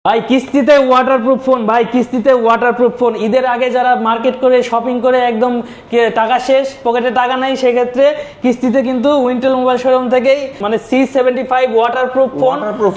ভাই কিস্তিতে waterproof phone, ভাই কিস্তিতে ওয়াটারপ্রুফ ফোন। ঈদের আগে যারা মার্কেট করে শপিং করে একদম টাকা শেষ, পকেটে টাকা নাই, সেক্ষেত্রে কিস্তিতে কিন্তু উইন্টেল মোবাইল শোরুম থেকেই মানে C75 ওয়াটারপ্রুফ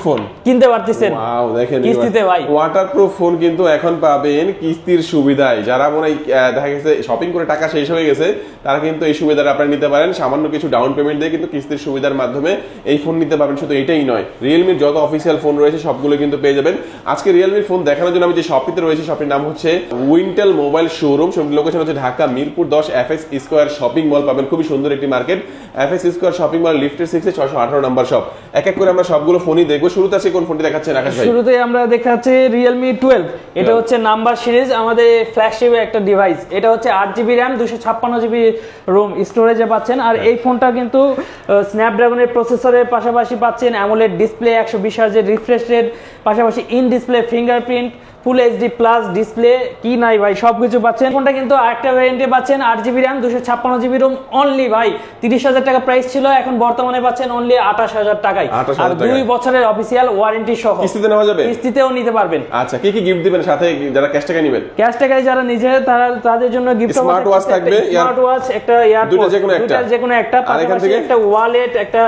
ফোন কিনতে পারতেছেন। ওয়াও, দেখেন কিস্তিতে ভাই ওয়াটারপ্রুফ ফোন কিন্তু এখন পাবেন কিস্তির সুবিধায়। যারা মনে হয় দেখা গেছে শপিং করে টাকা শেষ হয়ে গেছে, তারা কিন্তু এই সুবিধাটা আপনারা নিতে পারেন। সামান্য কিছু ডাউন পেমেন্ট দিয়ে কিন্তু কিস্তির সুবিধার মাধ্যমে এই ফোন নিতে পারবেন। শুধু এটাই নয়, রিয়েলমির যত অফিসিয়াল ফোন রয়েছে সবগুলো কিন্তু পেয়ে যাবেন। আজকে রিয়েলমির ফোন দেখানোর জন্য আমি যে শপটিতে রয়েছে, শপটির নাম হচ্ছে উইন্টেল মোবাইল শোরুম। লোকেশন হচ্ছে Dhaka Mirpur 10 FX square shopping mall পাবেন। খুবই সুন্দর একটি market, FX square shopping mall, লিফটের 6 618 নাম্বার শপ। এক এক করে আমরা সবগুলো ফোনই দেখবো। শুরুতে আছে কোন ফোনটি দেখাচ্ছেন আকাশ ভাই? শুরুতে আমরা দেখাচ্ছি Realme 12। এটা হচ্ছে নাম্বার সিরিজ, আমাদের ফ্ল্যাগশিপের একটা ডিভাইস। এটা হচ্ছে 8GB RAM 256GB রোম স্টোরেজে পাচ্ছেন। আর এই ফোনটা কিন্তু স্ন্যাপড্রাগনের প্রসেসরের পাশাপাশি পাচ্ছেন অ্যামোলেড ডিসপ্লে, 120 হার্জের রিফ্রেশ রেট, পাশাপাশি in display fingerprint, full HD plus display, কি নাই ভাই সবকিছু পাচ্ছেন। ফোনটা কিন্তু আরেকটা ভ্যারিয়েন্টে পাচ্ছেন 8GB RAM 256GB Rome only ভাই 30,000 টাকা প্রাইস ছিল, এখন বর্তমানে পাচ্ছেন অনলি 28,000 টাকায়। আর 2 বছরের অফিসিয়াল ওয়ারেন্টি সহ কিস্তিতে নেওয়া যাবে, কিস্তিতেও নিতে পারবেন। আচ্ছা, কি কি গিফট দিবেন সাথে যারা ক্যাশ টাকা নেবেন? ক্যাশ টাকায় যারা নিজে তাদের জন্য গিফট স্মার্ট ওয়াচ থাকবে, স্মার্ট ওয়াচ, একটা ইয়ারপড, দুটো যে কোনো একটা, আর এখান থেকে একটা ওয়ালেট, একটা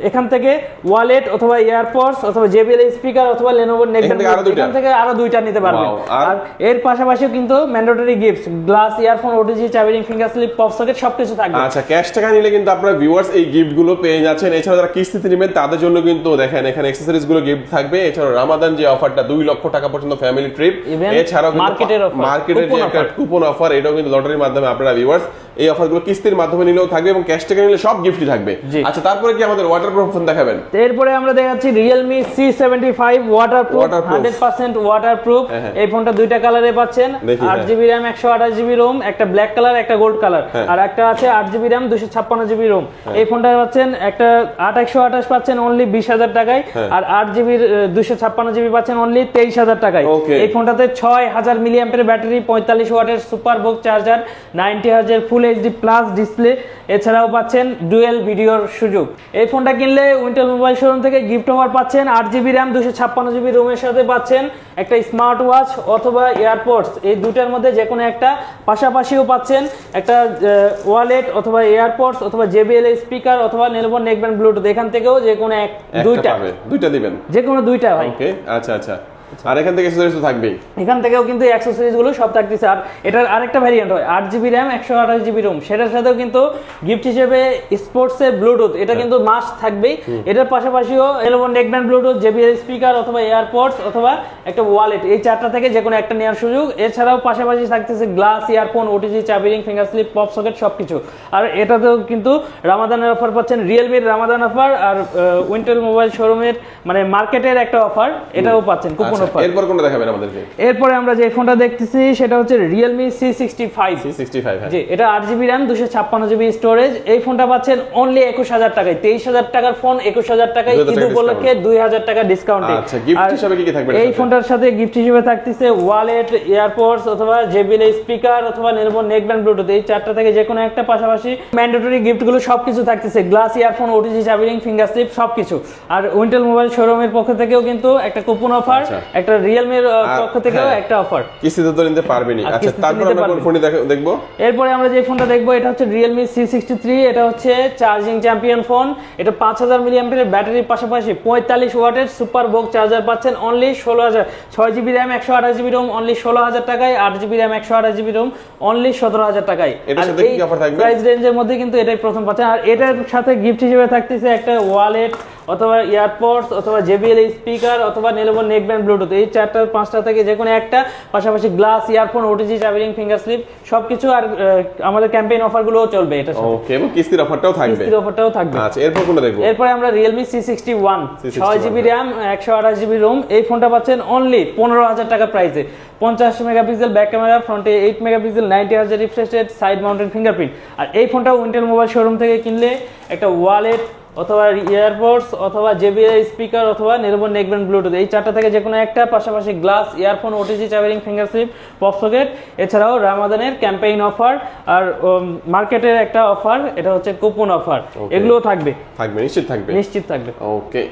এখান থেকে ওয়ালেট অথবা এয়ারপডস অথবা JBL স্পিকার অথবা Lenovo নেকব্যান্ড, এখান থেকে আরো দুইটা নিতে পারবেন। আর এর পাশাপাশি কিন্তু mandatory gifts, glass, earphone, OTG, charging, finger slip, pop socket সবকিছু থাকবে। আচ্ছা, ক্যাশ টাকা নিলে কিন্তু আপনারা ভিউয়ার্স এই গিফট গুলো পেয়ে যাচ্ছেন। এছাড়া যারা কিস্তিতে নেবেন তাদের জন্য কিন্তু দেখেন এখানে অ্যাকসেসরিজ গুলো গিফট থাকবে। এছাড়া রমাদান যে অফারটা 2 লক্ষ টাকা পর্যন্ত ফ্যামিলি ট্রিপ, এছাড়াও মার্কেটের যে একটা কুপন অফার, এটাও কিন্তু লটারির মাধ্যমে আপনারা ভিউয়ার্স এই অফারগুলো কিস্তির মাধ্যমে নিলেও থাকবে এবং ক্যাশ টাকা নিলে সব গিফটই থাকবে। আচ্ছা, তারপরে কি আমাদের ওয়াটারপ্রুফ ফোন দেখাবেন? এরপরে আমরা দেখাচ্ছি Realme C75 ওয়াটারপ্রুফ, 100% ওয়াটারপ্রুফ। এই ফোনটা দুইটা কালারে পাচ্ছেন, 8GB RAM 128GB রোম, একটা ব্ল্যাক কালার একটা গোল্ড কালার, আর একটা আছে 8GB RAM 256GB রোম। এই ফোনটা পাচ্ছেন একটা 8128 পাচ্ছেন অনলি 20,000 টাকায়, আর 8GB 256GB পাচ্ছেন অনলি 23,000 টাকায়। এই ফোনটাতে 6000 মিলিঅ্যাম্পের ব্যাটারি, 45 ওয়াটের সুপার বুক চার্জার, 90 হার্জের ফুল এইচডি প্লাস ডিসপ্লে, এছাড়াও পাচ্ছেন ডুয়েল ভিডিওর সুযোগ। এই ফোনটা কিনলে উইন্টেল মোবাইল শোরুম থেকে গিফট অফার পাচ্ছেন 8GB RAM 256GB রোমের সাথে পাচ্ছেন একটা স্মার্ট ওয়াচ অথবা এয়ারপডস, এই দুটার মধ্যে যে কোনো একটা। পাশাপাশিও পাচ্ছেন একটা ওয়ালেট অথবা এয়ারপডস অথবা JBL স্পিকার অথবা Lenovo নেকব্যান্ড ব্লুটুথ, এখান থেকেও যে কোনো দুইটা দিবেন, যে কোনো দুইটা ভাই। ওকে, আচ্ছা আচ্ছা। আর এখান থেকে অ্যাকসেসরিজ তো থাকবেই, এখান থেকেও কিন্তু অ্যাকসেসরিজ গুলো সব থাকতেছে। আর এটার আরেকটা ভ্যারিয়েন্ট হয় 8GB RAM 128GB রোম, সেটার সাথেও কিন্তু গিফট হিসেবে স্পোর্টস এর ব্লুটুথ, এটা কিন্তু মাস্ট থাকবেই। এটার পাশাপাশিও Lenovo neckband Bluetooth, JBL speaker অথবা এয়ারপডস অথবা একটা ওয়ালেট, এই চারটা থেকে যে কোনো একটা নেওয়ার সুযোগ। এছাড়াও পাশাপাশি থাকতেছে glass, earphone, OTG, charging, finger slip, pop socket সবকিছু। আর এটাতেও কিন্তু রামাদানের অফার পাচ্ছেন, রিয়েলমির রামাদান অফার, আর উইন্টেল মোবাইল শোরুমের মানে মার্কেটের একটা অফার, এটাও পাচ্ছেন কুপন। এরপর কোনটা দেখাবেন আমাদেরকে? এরপরে আমরা যে ফোনটা দেখতেছি সেটা হচ্ছে Realme C65। জি, এটা 8GB RAM 256GB স্টোরেজ। এই ফোনটা পাচ্ছেন অনলি 21,000 টাকায়। 23,000 টাকার ফোন 21,000 টাকায়, ঈদ উপলক্ষে 2,000 টাকা ডিসকাউন্টে। আচ্ছা, গিফট হিসেবে কি কি থাকবে? এই ফোনটার সাথে গিফট হিসেবে থাকতেছে ওয়ালেট, এয়ারপডস অথবা JBL স্পিকার অথবা Lenovo নেকব্যান্ড ব্লুটুথ, এই চারটা থেকে যে কোনো একটা। পাশাপাশি ম্যান্ডেটরি গিফট গুলো সবকিছু থাকতেছে, glass, earphone, OTG, charging, finger slip সবকিছু। আর উইন্টেল মোবাইল শোরুমের পক্ষ থেকেও কিন্তু একটা কুপন অফার, একটা রিয়েলমির পক্ষ থেকেও একটা অফার। কিস্তিতে তো নিতে পারবেনই। আচ্ছা, তারপর আমরা কোন ফোনটি দেখব? এরপরে আমরা যে ফোনটা দেখব এটা হচ্ছে Realme C63। এটা হচ্ছে চার্জিং চ্যাম্পিয়ন ফোন। এটা 5000 মিলিঅ্যাম্পিয়ারের ব্যাটারির পাশাপাশি 45 ওয়াটের সুপার বুক চার্জার পাচ্ছেন only 16000। 6GB RAM 128GB Rome only 16000 টাকায়, 8GB RAM 128GB Rome only 17000 টাকায়। এটার সাথে কি অফার থাকবে? প্রাইস রেঞ্জের মধ্যে কিন্তু এটাই প্রথম পাচ্ছেন। আর এটার সাথে গিফট হিসেবে থাকতেছে একটা ওয়ালেট অথবা এয়ারপডস অথবা JBL স্পিকার অথবা Lenovo নেকব্যান্ড ব্লুটুথ, এই চারটা পাঁচটা থেকে যে কোনো একটা। পাশাপাশি glass, earphone, OTG, charging, finger slip সবকিছু। আর আমাদের ক্যাম্পেইন অফার গুলোও চলবে এটা সাথে। ওকে, এবং কিস্তির অফারটাও থাকবে। আচ্ছা, এরপর কোনটা দেখব? এরপরে আমরা Realme C61, 6GB RAM 128GB Rome. এই ফোনটা পাচ্ছেন অনলি 15,000 টাকা প্রাইসে। 50 মেগাপিক্সেল ব্যাক ক্যামেরা, ফ্রন্টে 8 megapixel, 90 hertz refresh rate, side mounted fingerprint. আর এই ফোনটা উইন্টেল মোবাইল শোরুম থেকে কিনলে একটা ওয়ালেট অথবা ইয়ারপডস অথবা JBL স্পিকার অথবা Lenovo নেকব্যান্ড ব্লুটুথ, এই চারটা থেকে যে কোনো একটা, পাশাপাশি glass, earphone, OTG charging, finger slip, pop socket, এছাড়াও রামাদানের ক্যাম্পেইন অফার আর মার্কেটের একটা অফার, এটা হচ্ছে কুপন অফার, এগুলো থাকবে নিশ্চিত থাকবে। ওকে,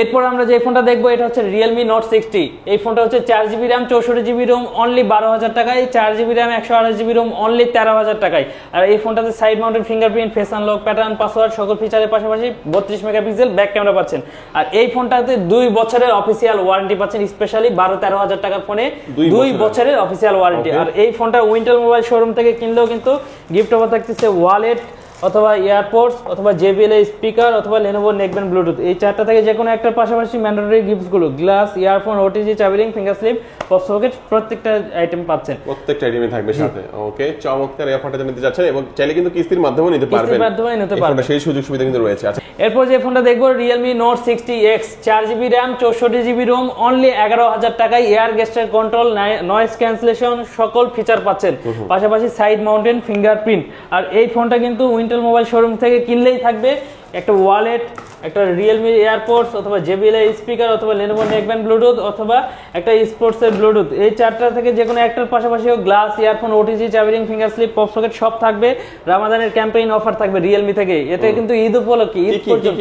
এরপর আমরা যে ফোনটা দেখবো এটা হচ্ছে Realme Note 60। এই ফোনটা হচ্ছে 4GB RAM 64GB ROM only 12,000 টাকায়, 4GB RAM 128GB ROM only 13,000 টাকায়। আর এই ফোনটাতে side mounted fingerprint, face unlock, pattern, password সকল ফিচারের পাশাপাশি 32 মেগাপিক্সেল ব্যাক ক্যামেরা পাচ্ছেন। আর এই ফোনটাতে 2 বছরের অফিসিয়াল ওয়ারেন্টি পাচ্ছেন, স্পেশালি 12-13,000 টাকার ফোনে 2 বছরের অফিসিয়াল ওয়ারেন্টি। আর এই ফোনটা উইন্টেল মোবাইল শোরুম থেকে কিনলেও কিন্তু গিফট অফার থাকতেছে ওয়ালেট অথবা এয়ারপডস অথবা JBL স্পিকার অথবা Lenovo নেকব্যান্ড ব্লুটুথ, এই চারটা থেকে যে কোনো একটার পাশাপাশি ম্যান্ডেটরি গিফটস গুলো glass, earphone, OTG charging, finger slip, pop socket প্রত্যেকটা আইটেম পাচ্ছেন, প্রত্যেকটা আইটেমে থাকবে সাথে। ওকে, চমৎকার এই অফারটা নিতে যাচ্ছেন এবং চাইলে কিন্তু কিস্তির মাধ্যমেও নিতে পারবেন, সেই সুযোগ সুবিধা কিন্তু রয়েছে। আচ্ছা, এরপর যে ফোনটা দেখবো Realme Note 60X, 4GB RAM 64GB ROM only 11,000 টাকায়, এয়ার গেস্টার কন্ট্রোল, নয়েজ ক্যান্সেলেশন সকল ফিচার পাচ্ছেন, পাশাপাশি সাইড মাউন্টেন ফিঙ্গারপ্রিন্ট। আর এই ফোনটা কিন্তু উইন্টেল মোবাইল শোরুম থেকে কিনলেই থাকবে একটা ওয়ালেট, একটা Realme এয়ারপডস অথবা JBL স্পিকার অথবা Lenovo নেকব্যান্ড ব্লুটুথ অথবা একটা স্পোর্টস এর ব্লুটুথ, এই চারটা থেকে যে কোনো একটার পাশাপাশি glass, earphone, OTG charging, finger slip, pop socket সব থাকবে। রামাদানের ক্যাম্পেইন অফার থাকবে Realme থেকে, এটা কিন্তু ঈদ উপলক্ষে, ঈদ পর্যন্ত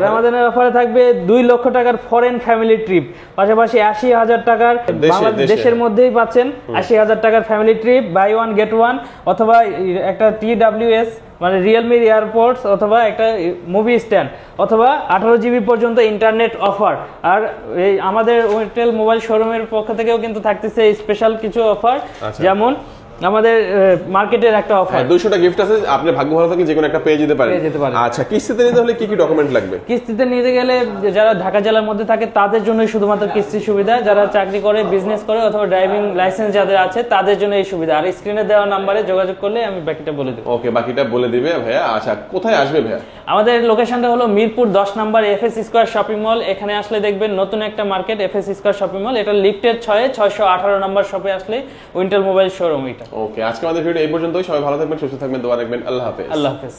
রামাদানের অফারে থাকবে 2 লক্ষ টাকার ফরেন ফ্যামিলি ট্রিপ, পাশাপাশি 80,000 টাকার বাংলাদেশের মধ্যেই পাচ্ছেন 80,000 টাকার family trip, buy one get one, অথবা একটা TWS মানে Realme এয়ারপডস অথবা একটা মুভি স্ট্যান্ড, অথবা 18GB পর্যন্ত ইন্টারনেট অফার। আর এই আমাদের উইন্টেল মোবাইল শোরুমের পক্ষ থেকেও কিন্তু থাকতেছে স্পেশাল কিছু অফার, যেমন আমাদের মার্কেটের একটা অফার 200টা গিফট আছে, আপনি ভাগ্য ভালো থাকলে যে কোনো একটা পেয়ে যেতে পারেন। আচ্ছা, কিস্তিতে নিতে হলে কি কি ডকুমেন্ট লাগবে? কিস্তিতে নিতে গেলে যারা ঢাকা জেলার মধ্যে থাকে তাদের জন্য শুধুমাত্র কিস্তি সুবিধা, যারা চাকরি করে, বিজনেস করে অথবা ড্রাইভিং লাইসেন্স যাদের আছে তাদের জন্য এই সুবিধা। আর স্ক্রিনে দেওয়া নম্বরে যোগাযোগ করলে আমি বাকিটা বলে দেব। ওকে, বাকিটা বলে দিবে ভাইয়া। আচ্ছা, কোথায় আসবে ভাইয়া? আমাদের লোকেশনটা হলো মিরপুর 10 নম্বর FS স্কয়ার শপিং মল। এখানে আসলে দেখবেন নতুন একটা market FS square shopping mall, এটা লিফটের 618 নম্বর শপে আসলে উইন্টেল মোবাইল শোরুম এটা। ওকে, আজকে আমাদের ভিডিও এই পর্যন্তই। সবাই ভালো থাকবেন, সুস্থ থাকবেন, দোয়া রাখবেন। আল্লাহ হাফেজ।